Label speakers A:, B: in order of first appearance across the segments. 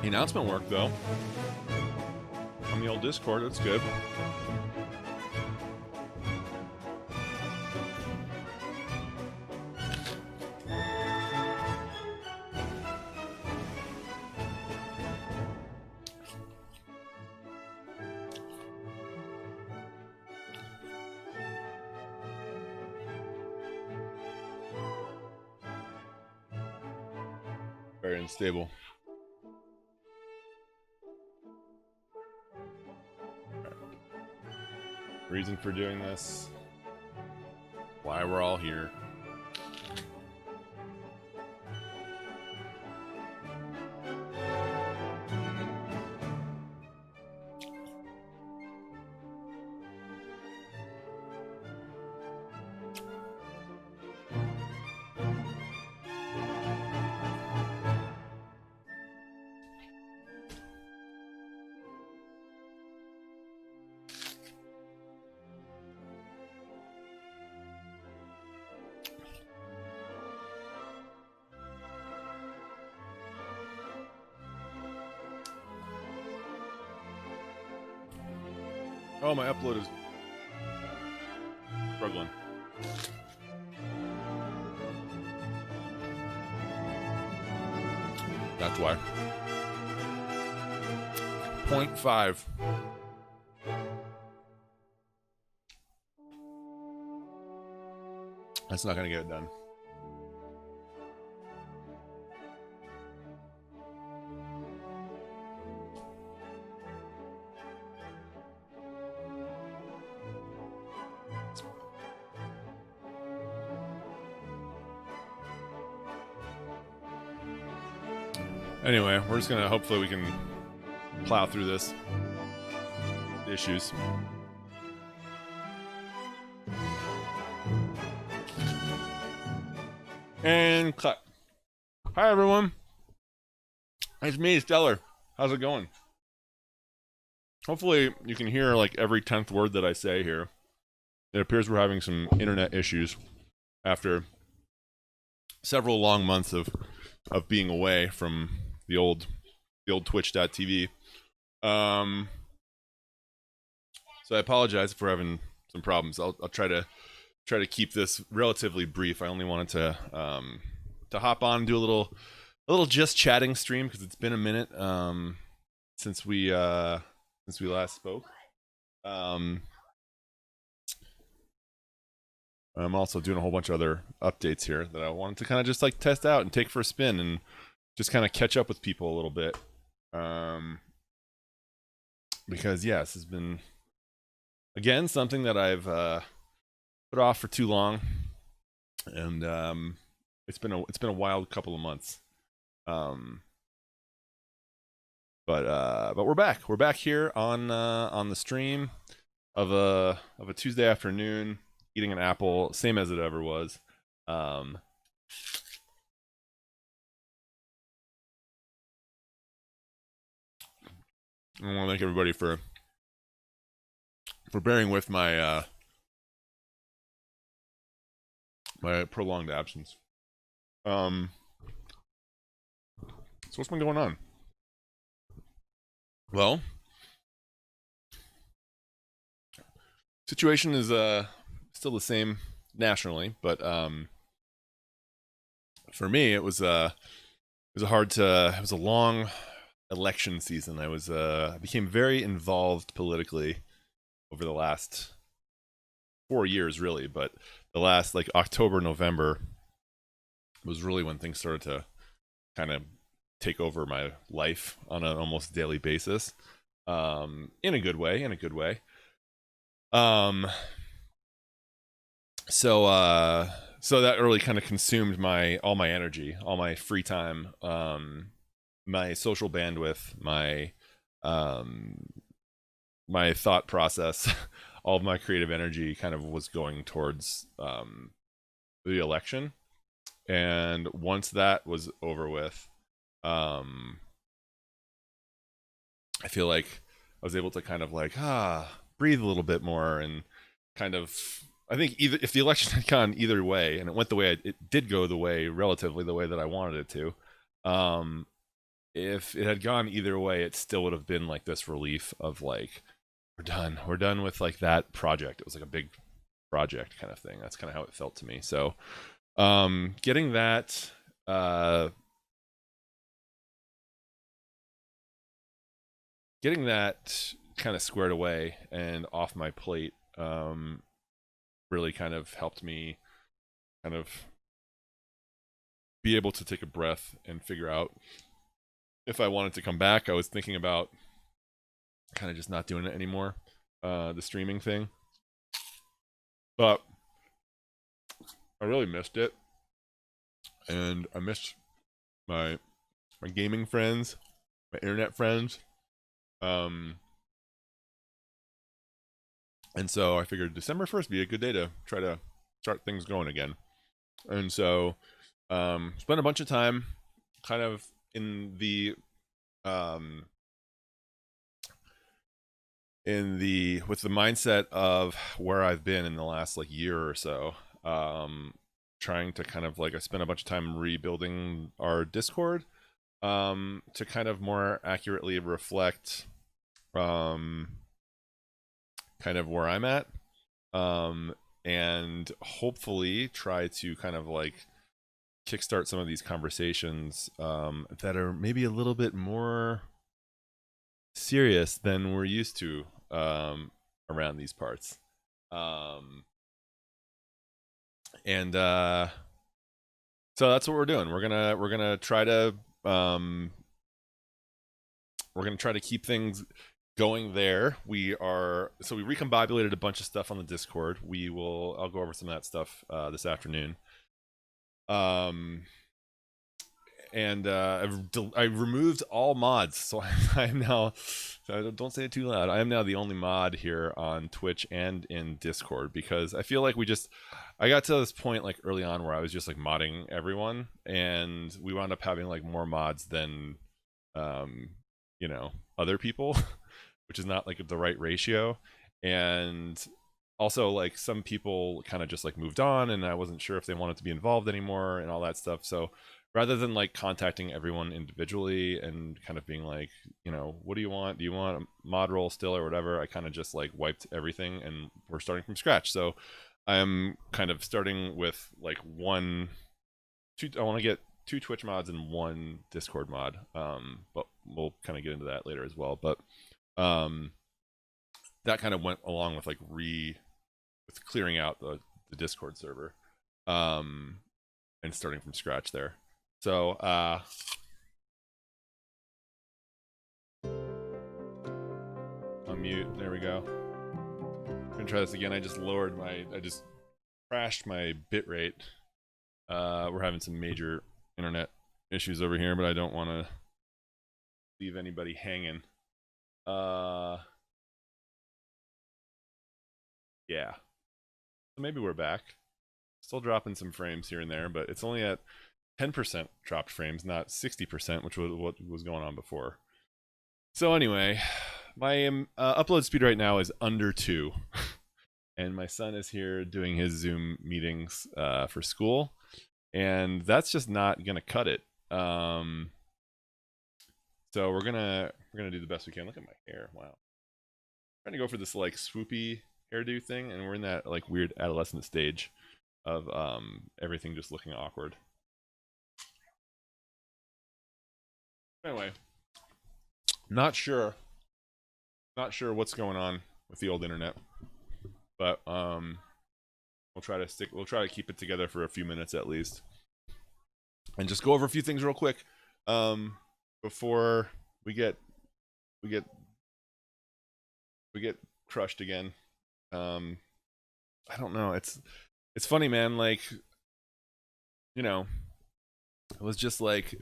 A: The announcement worked though. On the old Discord, that's good. Very unstable. Reason for doing this. Why we're all here. Oh, my upload is struggling. That's why. 0.5. That's not going to get it done. Anyway, we're just gonna hopefully we can plow through this issues. And cut. Hi everyone. It's me, Stellar. How's it going? Hopefully you can hear like every 10th word that I say here. It appears we're having some internet issues after several long months of being away from the old twitch.tv. So I apologize if we're having some problems. I'll try to keep this relatively brief. I only wanted to hop on and do a little just chatting stream because it's been a minute since we last spoke. I'm also doing a whole bunch of other updates here that I wanted to kind of just like test out and take for a spin and just kind of catch up with people a little bit. Because yeah, this has been again something that I've put off for too long, and it's been a wild couple of months. But we're back. We're back here on the stream of a Tuesday afternoon, eating an apple, same as it ever was. I want to thank everybody for bearing with my my prolonged absence. So what's been going on? Well, situation is still the same nationally, but for me it was a long election season. I became very involved politically over the last 4 years, really, but the last like October, November was really when things started to kind of take over my life on an almost daily basis, in a good way. So that really kind of consumed all my energy, all my free time, my social bandwidth, my my thought process. All of my creative energy kind of was going towards the election. And once that was over with, I feel like I was able to kind of like breathe a little bit more and kind of I think either if the election had gone either way, and it went the way it did go the way relatively the way that I wanted it to, um, if it had gone either way, it still would have been like this relief of like we're done with like that project. It was like a big project kind of thing. That's kind of how it felt to me. So getting that kind of squared away and off my plate really kind of helped me kind of be able to take a breath and figure out if I wanted to come back. I was thinking about kind of just not doing it anymore, the streaming thing, but I really missed it, and I missed my gaming friends, my internet friends, and so I figured December 1st would be a good day to try to start things going again. And so spent a bunch of time kind of in the with the mindset of where I've been in the last like year or so, trying to kind of like I spent a bunch of time rebuilding our Discord to kind of more accurately reflect kind of where I'm at, and hopefully try to kind of like kickstart some of these conversations that are maybe a little bit more serious than we're used to around these parts. And so that's what we're doing. We're gonna try to keep things going there. We recombobulated a bunch of stuff on the Discord. I'll go over some of that stuff this afternoon. And I removed all mods, so I'm now, so don't say it too loud, I am now the only mod here on Twitch and in Discord, because I feel like I got to this point like early on where I was just like modding everyone, and we wound up having like more mods than other people, which is not like the right ratio. And also like some people kind of just like moved on, and I wasn't sure if they wanted to be involved anymore and all that stuff. So rather than like contacting everyone individually and kind of being like, what do you want? Do you want a mod role still or whatever? I kind of just like wiped everything and we're starting from scratch. So I'm kind of starting with like I want to get 2 Twitch mods and 1 Discord mod. But we'll kind of get into that later as well. But that kind of went along with like with clearing out the Discord server and starting from scratch there. So unmute, there we go. I'm gonna try this again. I just crashed my bitrate. We're having some major internet issues over here, but I don't want to leave anybody hanging. Yeah, so maybe we're back. Still dropping some frames here and there, but it's only at 10% dropped frames, not 60%, which was what was going on before. So anyway, my upload speed right now is under 2. And my son is here doing his Zoom meetings for school, and that's just not gonna cut it. So we're gonna do the best we can. Look at my hair. Wow. I'm trying to go for this like swoopy hairdo thing, and we're in that like weird adolescent stage of everything just looking awkward. Anyway, not sure what's going on with the old internet, but we'll try to keep it together for a few minutes at least, and just go over a few things real quick before we get crushed again. I don't know. It's funny, man. Like, it was just like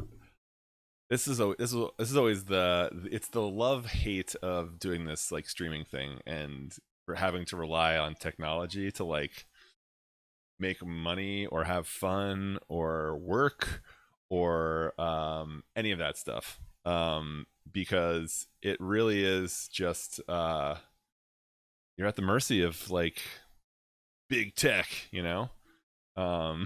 A: this is always it's the love-hate of doing this like streaming thing, and for having to rely on technology to like make money or have fun or work or any of that stuff, because it really is just you're at the mercy of like big tech, you know. Um,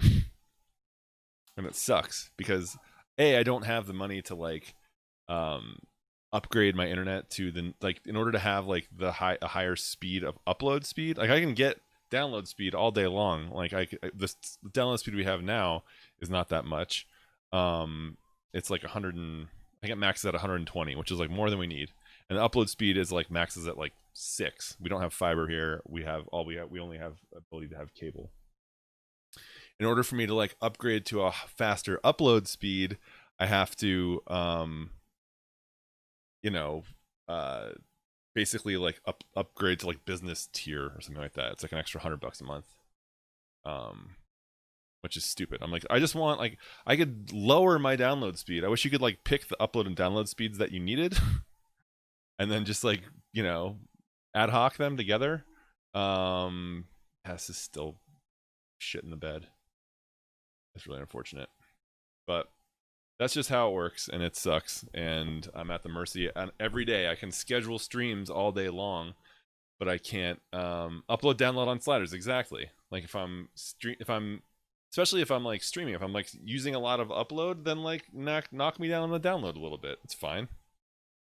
A: and it sucks because I don't have the money to like upgrade my internet to the like in order to have like a higher speed of upload speed. Like I can get download speed all day long. Like the download speed we have now is not that much. It's like 100 and I think it maxes at 120, which is like more than we need. And the upload speed is like maxes at like 6. We don't have fiber here. We only have ability to have cable. In order for me to like upgrade to a faster upload speed, I have to basically like upgrade to like business tier or something like that. It's like an extra $100 a month. Which is stupid. I'm like, I just want like I could lower my download speed. I wish you could like pick the upload and download speeds that you needed and then just like, ad hoc them together. This is still shit in the bed. It's really unfortunate. But that's just how it works, and it sucks. And I'm at the mercy. And every day I can schedule streams all day long, but I can't upload, download on sliders. Exactly. Like especially if I'm like streaming, if I'm like using a lot of upload, then like knock me down on the download a little bit. It's fine.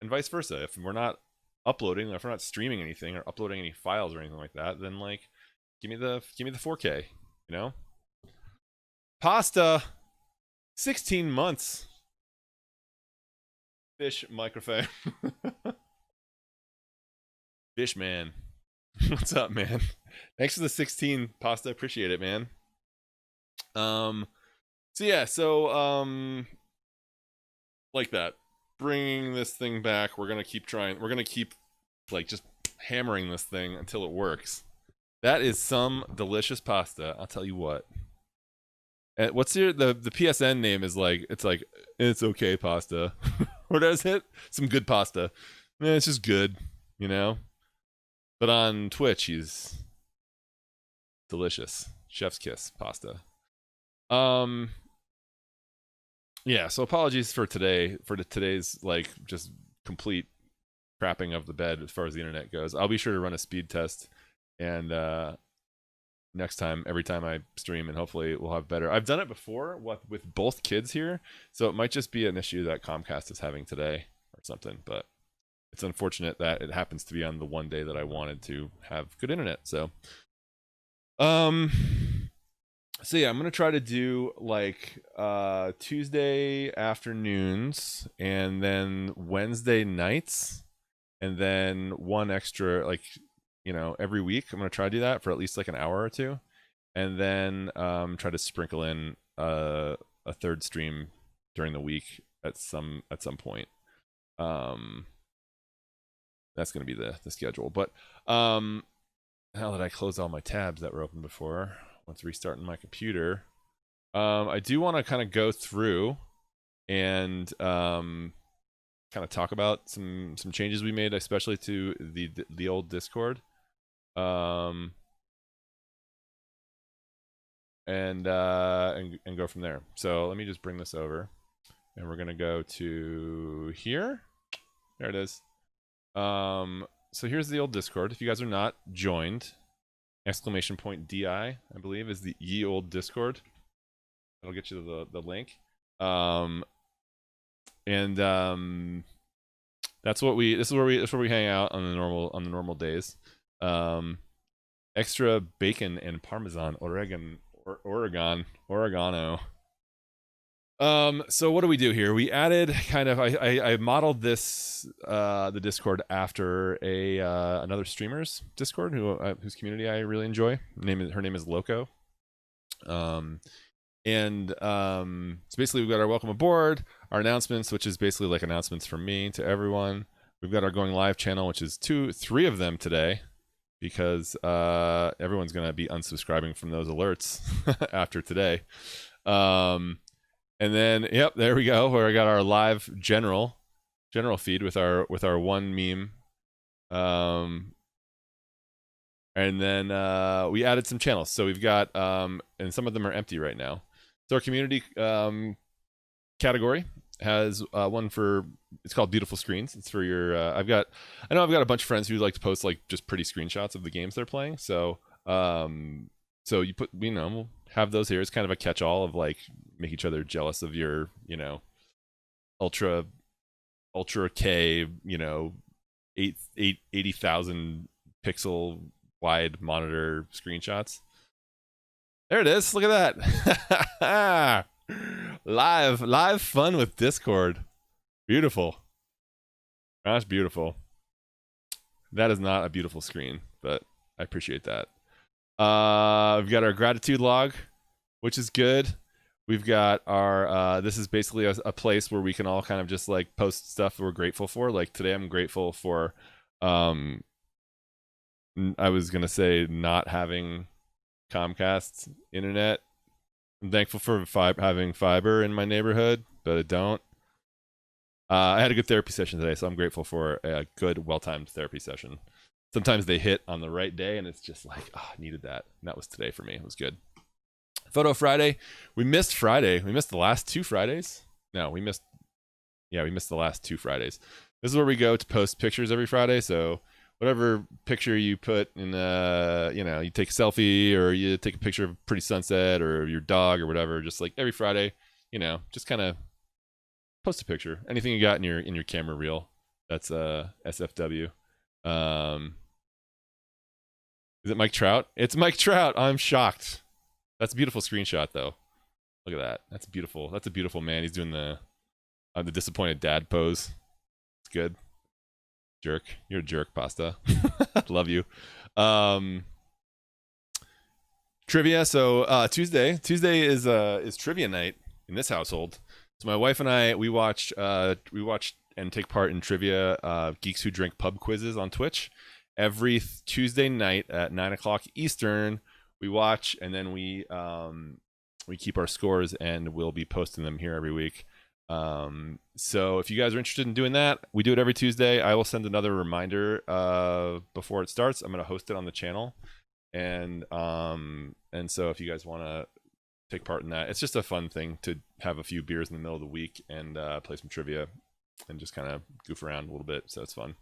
A: And vice versa. If we're not uploading, if we're not streaming anything or uploading any files or anything like that, then like give me the 4K. Pasta. 16 months. Fish microphone. Fish man. What's up, man? Thanks for the 16 pasta. Appreciate it, man. Like that. Bringing this thing back. We're gonna keep trying. We're gonna keep like just hammering this thing until it works. That is some delicious pasta. I'll tell you what. What's the PSN name is like? It's okay pasta. What is it? Some good pasta. It's just good, But on Twitch, he's delicious. Chef's kiss pasta. Yeah. So apologies for today. For today's like just complete crapping of the bed as far as the internet goes. I'll be sure to run a speed test and next time, every time I stream, and hopefully we'll have better. I've done it before with both kids here, so it might just be an issue that Comcast is having today or something, but it's unfortunate that it happens to be on the one day that I wanted to have good internet. So I'm gonna try to do like Tuesday afternoons and then Wednesday nights and then one extra like every week. I'm gonna try to do that for at least like an hour or two, and then try to sprinkle in a third stream during the week at some point. That's gonna be the schedule. But now that I close all my tabs that were open before, once restarting my computer, I do want to kind of go through and kind of talk about some changes we made, especially to the old Discord. And go from there. So let me just bring this over, and we're gonna go to here. There it is. So here's the old Discord. If you guys are not joined, !DI, I believe, is the ye old Discord. That'll get you the link. That's what this is where we hang out on the normal days. Extra bacon and Parmesan, oregano. So what do we do here? We added kind of I modeled this the Discord after another streamer's Discord whose community I really enjoy. Her name is Loco. So basically we've got our welcome aboard, our announcements, which is basically like announcements from me to everyone. We've got our going live channel, which is 3 of them today, because everyone's gonna be unsubscribing from those alerts after today. And then there we go, where I got our live general feed with our one meme. And then we added some channels. So we've got and some of them are empty right now. So our community category has one for, it's called Beautiful Screens. It's for your I've got a bunch of friends who like to post like just pretty screenshots of the games they're playing. So So you put, we'll have those here. It's kind of a catch-all of like make each other jealous of your, ultra K, 80,000 pixel wide monitor screenshots. There it is. Look at that. live fun with Discord. Beautiful. That's beautiful. That is not a beautiful screen, but I appreciate that. We've got our gratitude log, which is good. We've got our this is basically a place where we can all kind of just like post stuff we're grateful for. Like today I'm grateful for I was gonna say not having Comcast internet. I'm thankful for having fiber in my neighborhood, but I don't. I had a good therapy session today, so I'm grateful for a good, well-timed therapy session. Sometimes they hit on the right day, and it's just like, I needed that. And that was today for me. It was good. Photo Friday. We missed Friday. We missed the last 2 Fridays. No, we missed the last 2 Fridays. This is where we go to post pictures every Friday. So whatever picture you put in, you take a selfie or you take a picture of a pretty sunset or your dog or whatever. Just like every Friday, just kind of post a picture. Anything you got in your camera reel. That's SFW. Is it Mike Trout? It's Mike Trout. I'm shocked. That's a beautiful screenshot, though. Look at that. That's beautiful. That's a beautiful man. He's doing the disappointed dad pose. It's good. Jerk. You're a jerk, Pasta. Love you. Trivia. So Tuesday is trivia night in this household. So my wife and I we watched and take part in trivia Geeks Who Drink pub quizzes on Twitch every Tuesday night at 9:00 Eastern. We watch and then we keep our scores and we'll be posting them here every week. So if you guys are interested in doing that, we do it every Tuesday. I will send another reminder before it starts. I'm going to host it on the channel, and so if you guys want to take part in that, it's just a fun thing to have a few beers in the middle of the week and play some trivia and just kind of goof around a little bit. So it's fun.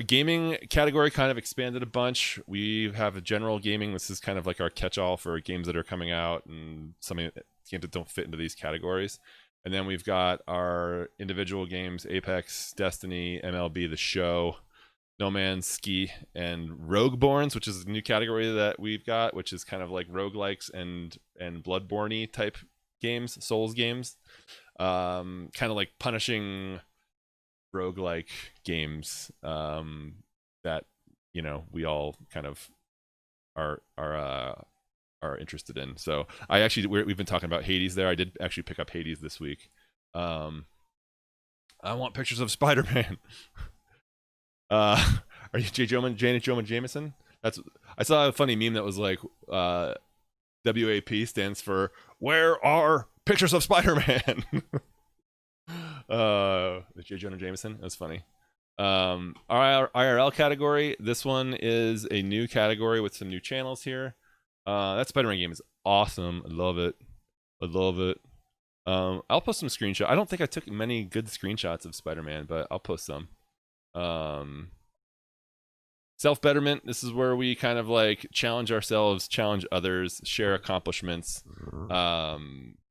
A: Gaming category kind of expanded a bunch. We have a general gaming. This is kind of like our catch-all for games that are coming out and games that don't fit into these categories. And then we've got our individual games: Apex, Destiny, MLB The Show, No Man's Ski, and Rogueborns, which is a new category that we've got, which is kind of like roguelikes and Bloodborne-y type games, Souls games. Kind of like punishing roguelike games that we all kind of are interested in. So we've been talking about Hades there. I did actually pick up Hades this week. I want pictures of Spider-Man. Are you Janet Jameson? I saw a funny meme that was like WAP stands for Where Are Pictures of Spider-Man? The J. Jonah Jameson. That's funny. Our IRL category. This one is a new category with some new channels here. That Spider-Man game is awesome. I love it. I'll post some screenshots. I don't think I took many good screenshots of Spider-Man, but I'll post some. Self-betterment. This is where we kind of like challenge ourselves, challenge others, share accomplishments,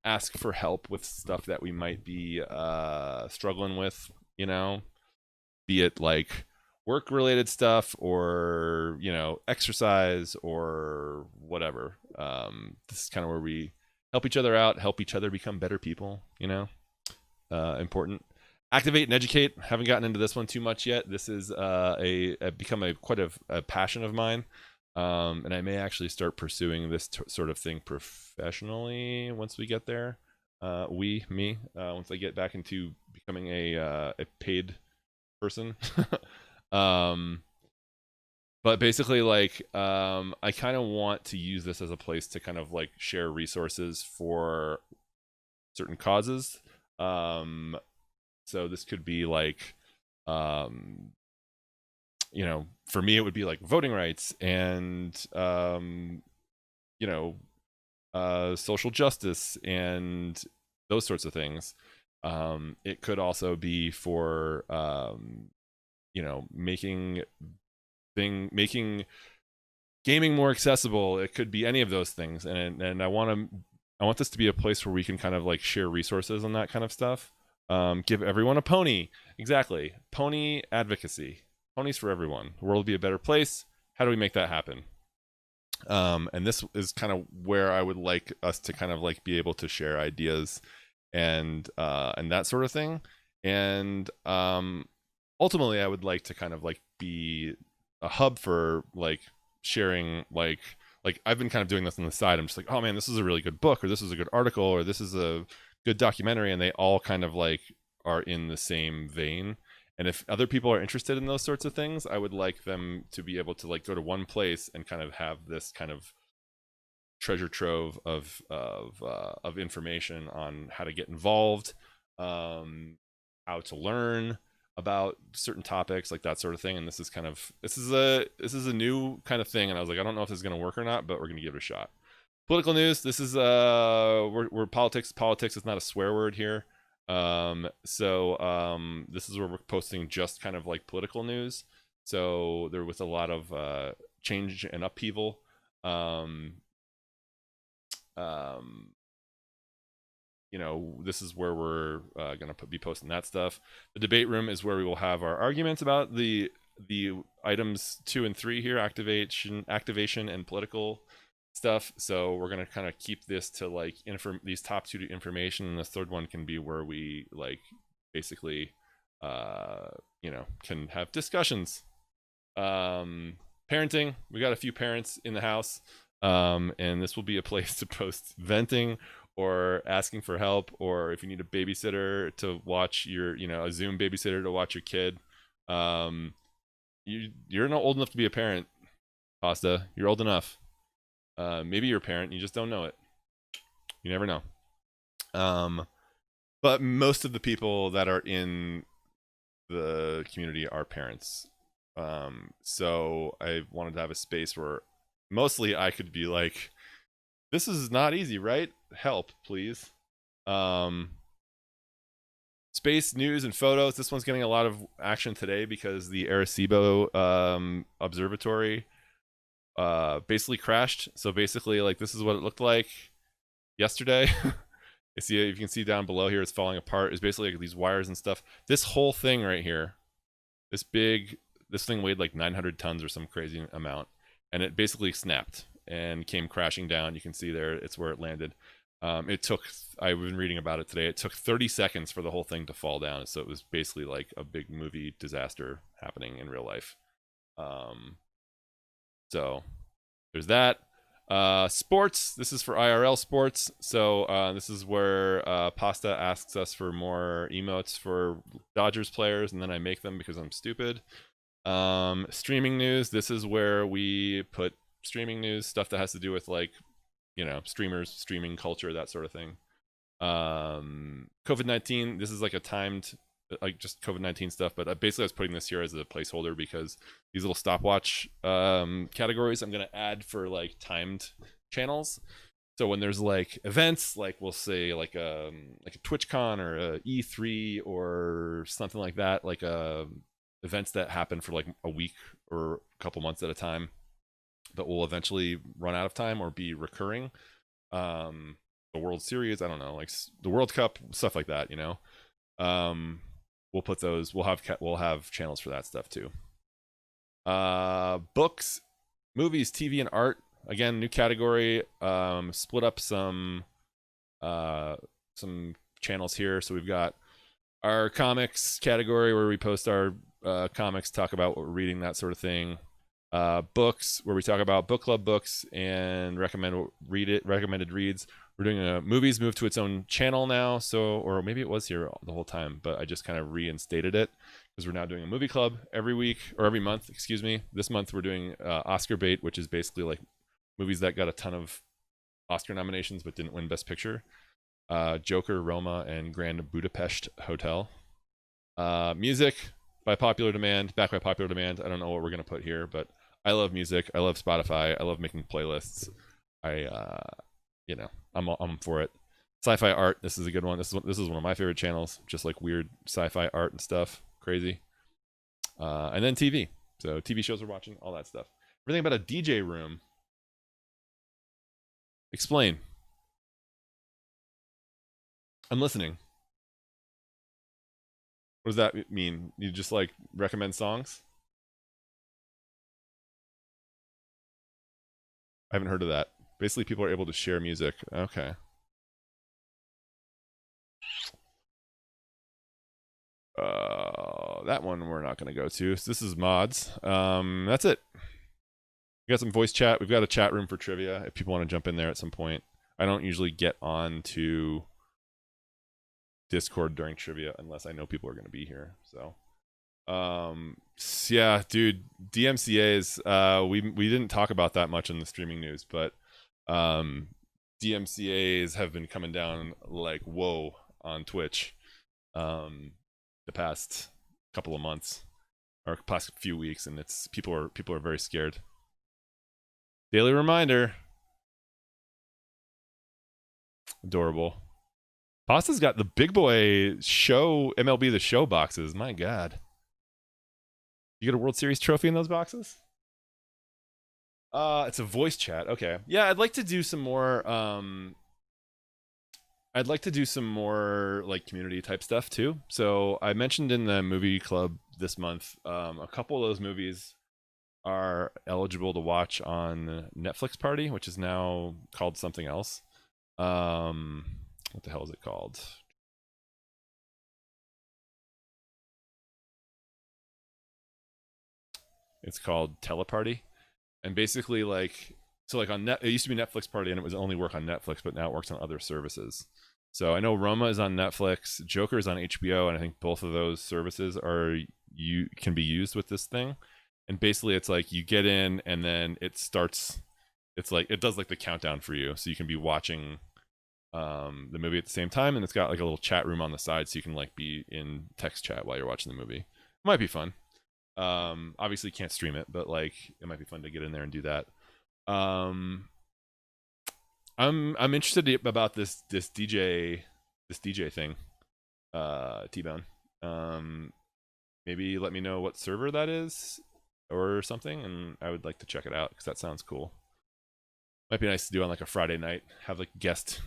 A: ask for help with stuff that we might be struggling with, be it like work-related stuff or, exercise or whatever. This is kind of where we help each other out, help each other become better people, important. Activate and educate. Haven't gotten into this one too much yet. This is become quite a passion of mine, and I may actually start pursuing this sort of thing professionally once we get there. Once I get back into becoming a paid person. But basically, like, I kind of want to use this as a place to kind of like share resources for certain causes. So this could be like, for me, it would be like voting rights and, social justice and those sorts of things. It could also be for, making gaming more accessible. It could be any of those things, and I want this to be a place where we can kind of like share resources on that kind of stuff. Give everyone a pony. Exactly. Pony advocacy. Ponies for everyone. The world will be a better place. How do we make that happen? And this is kind of where I would like us to kind of like be able to share ideas and that sort of thing. And ultimately, I would like to kind of like be a hub for like sharing like I've been kind of doing this on the side. I'm just like, oh man, this is a really good book, or this is a good article, or this is a good documentary, and they all kind of like are in the same vein. And if other people are interested in those sorts of things, I would like them to be able to like go to one place and kind of have this kind of treasure trove of information on how to get involved, how to learn about certain topics, like that sort of thing. And this is a new kind of thing, and I was like, I don't know if this is going to work or not, but we're going to give it a shot. Political news. This is we're politics is not a swear word here. This is where we're posting just kind of like political news. So there was a lot of change and upheaval. This is where we're going to be posting that stuff. The debate room is where we will have our arguments about the items 2 and 3 here, activation and political stuff. So we're going to kind of keep this to like these top 2 to information, and the third one can be where we like basically can have discussions. Parenting, we got a few parents in the house, and this will be a place to post venting or asking for help, or if you need a babysitter to watch your, a Zoom babysitter to watch your kid. You're not old enough to be a parent, Pasta. You're old enough. Maybe you're a parent, you just don't know it. You never know. But most of the people that are in the community are parents. So I wanted to have a space where mostly I could be like, this is not easy, right? Help, please. Space news and photos. This one's getting a lot of action today because the Arecibo observatory basically crashed. So basically, like, this is what it looked like yesterday. If you can see down below here, it's falling apart. It's basically like these wires and stuff. This whole thing right here, this thing weighed like 900 tons or some crazy amount, and it basically snapped and came crashing down. You can see there, it's where it landed. I've been reading about it today. It took 30 seconds for the whole thing to fall down. So it was basically like a big movie disaster happening in real life. So there's that. Sports. This is for IRL Sports. So this is where Pasta asks us for more emotes for Dodgers players, and then I make them because I'm stupid. Streaming news. This is where we put streaming news, stuff that has to do with like, streamers, streaming culture, that sort of thing. COVID-19. This is like a timed, like just COVID-19 stuff, but basically I was putting this here as a placeholder because these little stopwatch categories I'm going to add for like timed channels. So when there's like events, like we'll say like a TwitchCon or a E3 or something like that, like events that happen for like a week or a couple months at a time that will eventually run out of time or be recurring. The World Series, I don't know, like the World Cup, stuff like that, we'll put those, we'll have channels for that stuff too. Books, movies, TV, and art. Again, new category. Split up some channels here. So we've got our comics category where we post our comics, talk about what we're reading, that sort of thing. Books, where we talk about book club books and recommended reads. We're doing movies move to its own channel now, or maybe it was here the whole time, but I just kind of reinstated it because we're now doing a movie club every month. Excuse me. This month we're doing Oscar bait, which is basically like movies that got a ton of Oscar nominations but didn't win Best Picture. Joker, Roma, and Grand Budapest Hotel. Music by popular demand, back by popular demand. I don't know what we're gonna put here, but I love music. I love Spotify. I love making playlists. I'm for it. Sci-fi art. This is a good one. This is one of my favorite channels. Just like weird sci-fi art and stuff. Crazy. And then TV. So TV shows we're watching, all that stuff. Everything about a DJ room. Explain. I'm listening. What does that mean? You just like recommend songs? I haven't heard of that. Basically, people are able to share music. Okay. That one we're not going to go to. So this is mods. That's it. We got some voice chat. We've got a chat room for trivia if people want to jump in there at some point. I don't usually get on to Discord during trivia unless I know people are going to be here. So, yeah, dude, DMCA's. We didn't talk about that much in the streaming news, but DMCA's have been coming down like whoa on Twitch. The past couple of months or past few weeks, and it's people are very scared. Daily reminder. Adorable. Pasta's got the big boy show MLB The Show boxes. My God. You get a World Series trophy in those boxes? It's a voice chat. Okay. Yeah, I'd like to do some more like community type stuff too. So I mentioned in the movie club this month, a couple of those movies are eligible to watch on Netflix Party, which is now called something else. What the hell is it called? It's called Teleparty, and basically like on it used to be Netflix Party and it was only work on Netflix, but now it works on other services. So I know Roma is on Netflix, Joker is on HBO, and I think both of those services can be used with this thing. And basically it's like you get in and then it starts. It's like it does like the countdown for you, so you can be watching the movie at the same time, and it's got like a little chat room on the side, so you can like be in text chat while you're watching the movie. It might be fun. Obviously can't stream it, but like it might be fun to get in there and do that. I'm interested about this DJ thing, T-Bone. Maybe let me know what server that is or something, and I would like to check it out because that sounds cool. Might be nice to do on like a Friday night, have like guest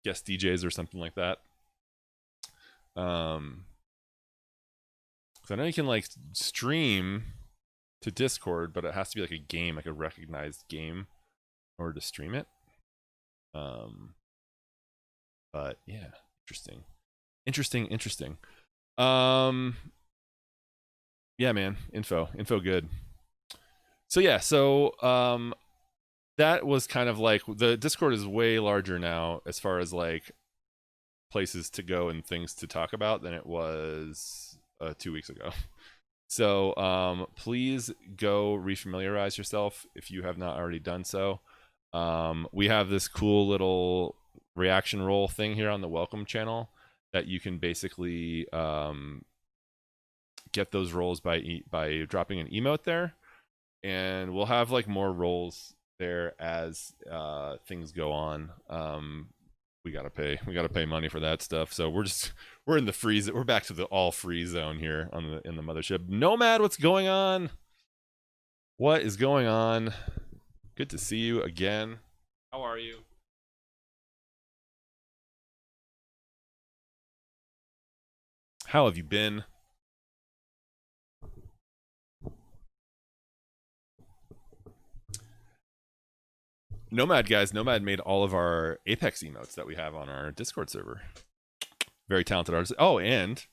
A: DJs or something like that. Because I know you can like stream to Discord, but it has to be like a game, like a recognized game, in order to stream it. But yeah, interesting. Yeah, man, info good. So yeah, that was kind of like the Discord is way larger now as far as like places to go and things to talk about than it was 2 weeks ago. So please go refamiliarize yourself if you have not already done so. We have this cool little reaction roll thing here on the welcome channel that you can basically get those rolls by dropping an emote there, and we'll have like more rolls there as things go on. We gotta pay money for that stuff, so we're in the freeze. We're back to the all free zone here in the mothership. Nomad, what's going on? What is going on? Good to see you again. How are you? How have you been? Nomad guys, Nomad made all of our Apex emotes that we have on our Discord server. Very talented artist. Oh, and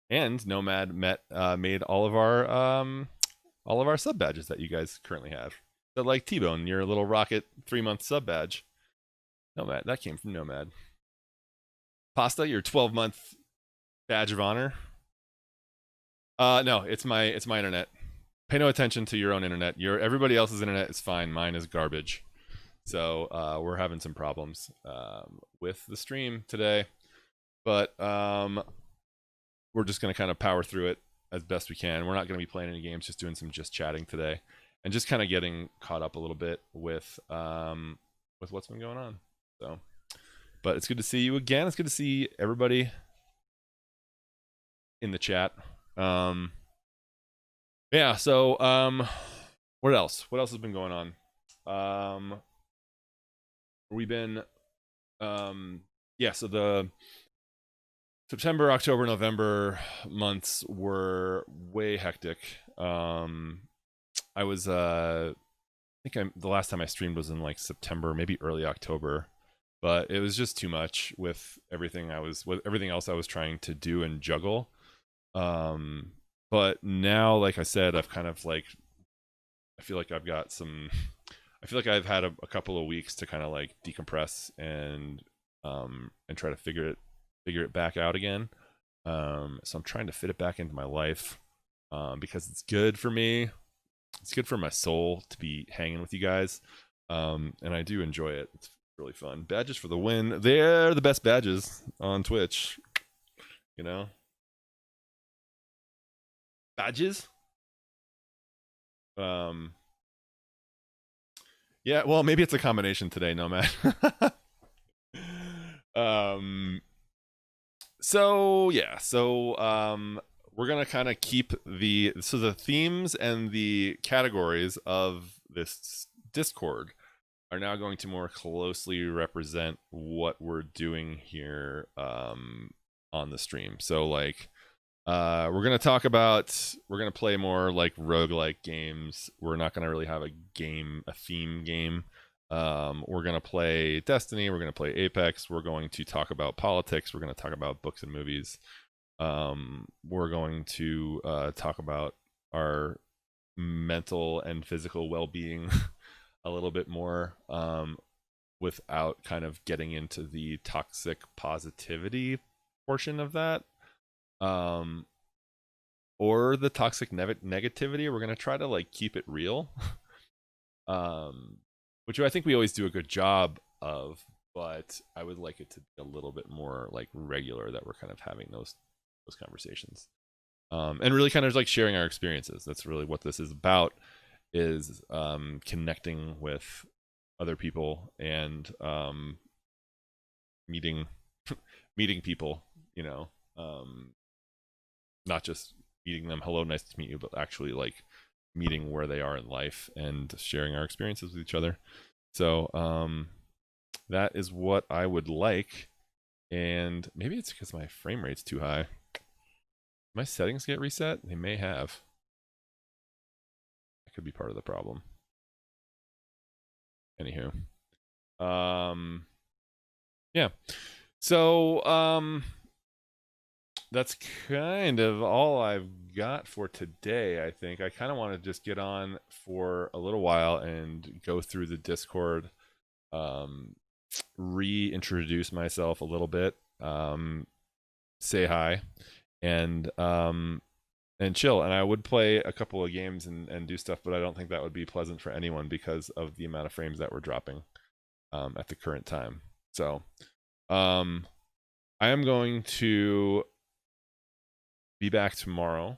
A: Nomad made all of our sub badges that you guys currently have. So like T-Bone, your little rocket 3-month sub badge. Nomad, that came from Nomad. Pasta, your 12-month badge of honor. No, it's my internet. Pay no attention to your own internet. Everybody else's internet is fine. Mine is garbage. So we're having some problems with the stream today, but we're just gonna kind of power through it as best we can. We're not gonna be playing any games, just doing some chatting today, and just kind of getting caught up a little bit with what's been going on. So, but it's good to see you again. It's good to see everybody in the chat. Yeah. So What else? What else has been going on? We've been yeah, so the September, October, November months were way hectic. I was I think the last time I streamed was in like September, maybe early October, but it was just too much with everything else I was trying to do and juggle. Um, but now, like I said, I've kind of like I feel like I've got some. I feel like I've had a couple of weeks to kind of like decompress and try to figure it back out again. So I'm trying to fit it back into my life because it's good for me. It's good for my soul to be hanging with you guys, and I do enjoy it. It's really fun. Badges for the win. They're the best badges on Twitch. You know, badges. Um, yeah. Well, maybe it's a combination today, Nomad. um. So yeah. We're gonna kind of keep the themes and the categories of this Discord are now going to more closely represent what we're doing here on the stream. So like we're gonna play more like roguelike games. We're not gonna really have a theme game. We're gonna play Destiny, we're gonna play Apex, we're going to talk about politics, we're gonna talk about books and movies. We're going to talk about our mental and physical well-being a little bit more without kind of getting into the toxic positivity portion of that or the toxic negativity. We're going to try to like keep it real, which I think we always do a good job of, but I would like it to be a little bit more like regular, that we're kind of having those conversations and really kind of like sharing our experiences. That's really what this is about, is connecting with other people and meeting people, you know, not just meeting them, hello, nice to meet you, but actually like meeting where they are in life and sharing our experiences with each other. So that is what I would like. And maybe it's because my frame rate's too high. My settings get reset? They may have. That could be part of the problem. Anywho. Yeah. So that's kind of all I've got for today. I think I kind of want to just get on for a little while and go through the Discord, reintroduce myself a little bit, say hi, and chill. And I would play a couple of games and do stuff, but I don't think that would be pleasant for anyone because of the amount of frames that we're dropping at the current time. So I am going to be back tomorrow